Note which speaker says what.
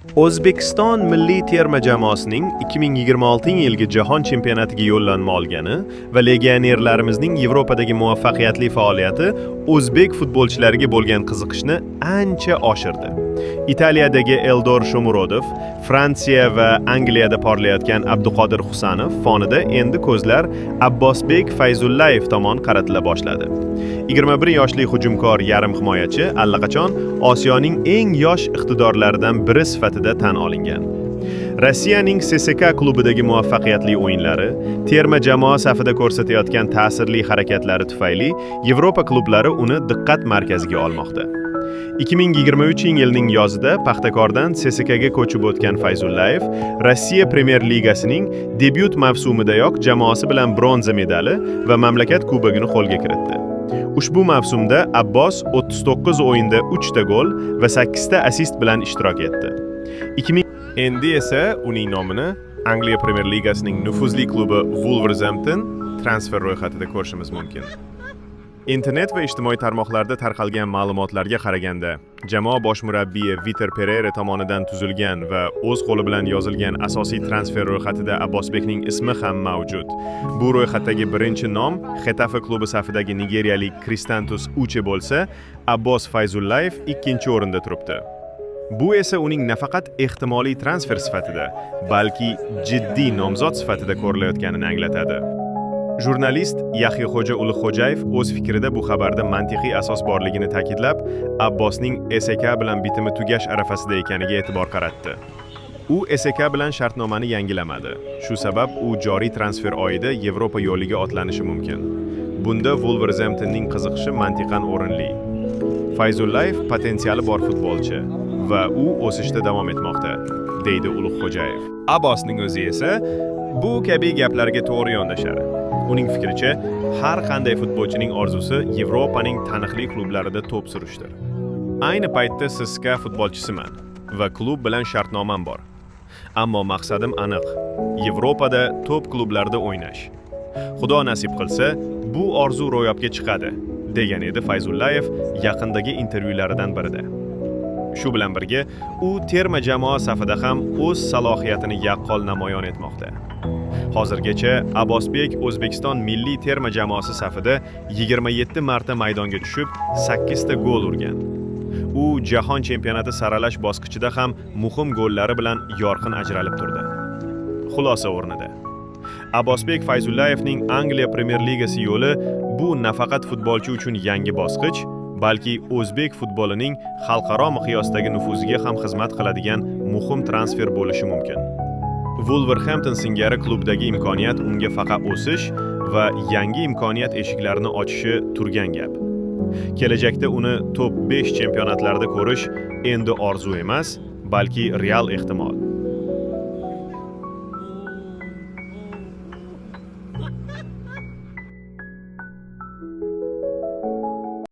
Speaker 1: O'zbekiston milliy terma jamoasining 2026-yilgi Jahon chempionatiga yo'llanma olgani va legionerlarimizning Yevropadagi muvaffaqiyatli faoliyati o'zbek futbolchilariga bo'lgan qiziqishni ancha oshirdi. Italiyadagi Eldor Shomurodov, Fransiya va Angliyada porlayotgan Abduqodir Husanov fonida endi ko'zlar Abbosbek Fayzullayev tomon qaratila boshladi. 21 yoshli hujumkor yarim himoyachi allaqachon Osiyoning eng yosh iqtidorlaridan biri sifatida tan olingan. Rossiyaning CSKA klubidagi muvaffaqiyatli o'yinlari, terma jamoa safida ko'rsatayotgan ta'sirli harakatlari tufayli Yevropa klublari uni diqqat markaziga olmoqda. 2023-yilning yozida Paxtakordan CSKAga ko'chib o'tgan Fayzullayev Rossiya Premyer Ligasining debyut mavsumidayoq jamoasi bilan bronza medali va mamlakat kubogini qo'lga kiritdi. Ushbu mavsumda Abbos 39 o'yinda 3 ta gol va 8 ta assist bilan ishtirok etdi. Endi esa uning nomini Angliya Premyer Ligasining nufuzli klubi Wolverhampton transfer ro'yxatida ko'rishimiz mumkin. Internet va ijtimoiy tarmoqlarda tarqalgan ma'lumotlarga qaraganda, jamoa bosh murabbiyi Vitor Pereira tomonidan tuzilgan va o'z qo'li bilan yozilgan asosiy transfer ro'yxatida Abbosbekning ismi ham mavjud. Bu ro'yxatdagi birinchi nom Getafe klubi safidagi nigeriyalik Kristantus Uche bo'lsa, Abbos Fayzullayev ikkinchi o'rinda turibdi. Bu esa uning nafaqat ehtimoliy transfer sifatida, balki jiddiy nomzod sifatida ko'rilayotganini anglatadi. Jurnalist Yaxyaxo'ja Ulug'xo'jayev o'z fikrida bu xabarda mantiqiy asos borligini ta'kidlab, Abbosning SK bilan bitimi tugash arafasida ekaniga e'tibor qaratdi. U SK bilan shartnomani yangilamadi. Shu sabab u joriy transfer oyida Yevropa yo'liga otlanishi mumkin. Bunda Wolverhamptonning qiziqishi mantiqan o'rinli. Fayzullayev potensiali bor futbolchi va u o'sishda davom etmoqda, deydi Ulug'xo'jayev. Abbosning o'zi esa bu kabi gaplarga to'g'ri yondashar. Uning fikricha, har qanday futbolchining orzusi Yevropaning taniqli klublarida to'p surishdir. Ayni paytda CSKA futbolchisiman va klub bilan shartnomam bor. Ammo maqsadim aniq, Yevropada to'p klublarda o'ynash. Xudo nasib qilsa, bu orzu ro'yobga chiqadi, degan edi Fayzullayev yaqindagi intervyularidan birida. Shu bilan birga, u terma jamoa safida ham o'z salohiyatini yaqqol namoyon etmoqda. Hozirgacha Abbosbek O'zbekiston milliy terma jamoasi safida 27 marta maydonga tushib, 8 ta gol urgan. U Jahon chempionati saralash bosqichida ham muhim gollari bilan yorqin ajralib turdi. Xulosa o'rnida, Abbosbek Fayzullayevning Angliya Premyer Ligasi yo'li bu nafaqat futbolchi uchun yangi bosqich, balki o'zbek futbolining xalqaro miqyosdagi nufuziga ham xizmat qiladigan muhim transfer bo'lishi mumkin. Wolverhampton singari klubdagi imkoniyat unga faqat o'sish va yangi imkoniyat eshiklarini ochishi turgan gap. Kelajakda uni top 5 chempionatlarda ko'rish endi orzu emas, balki real ehtimol.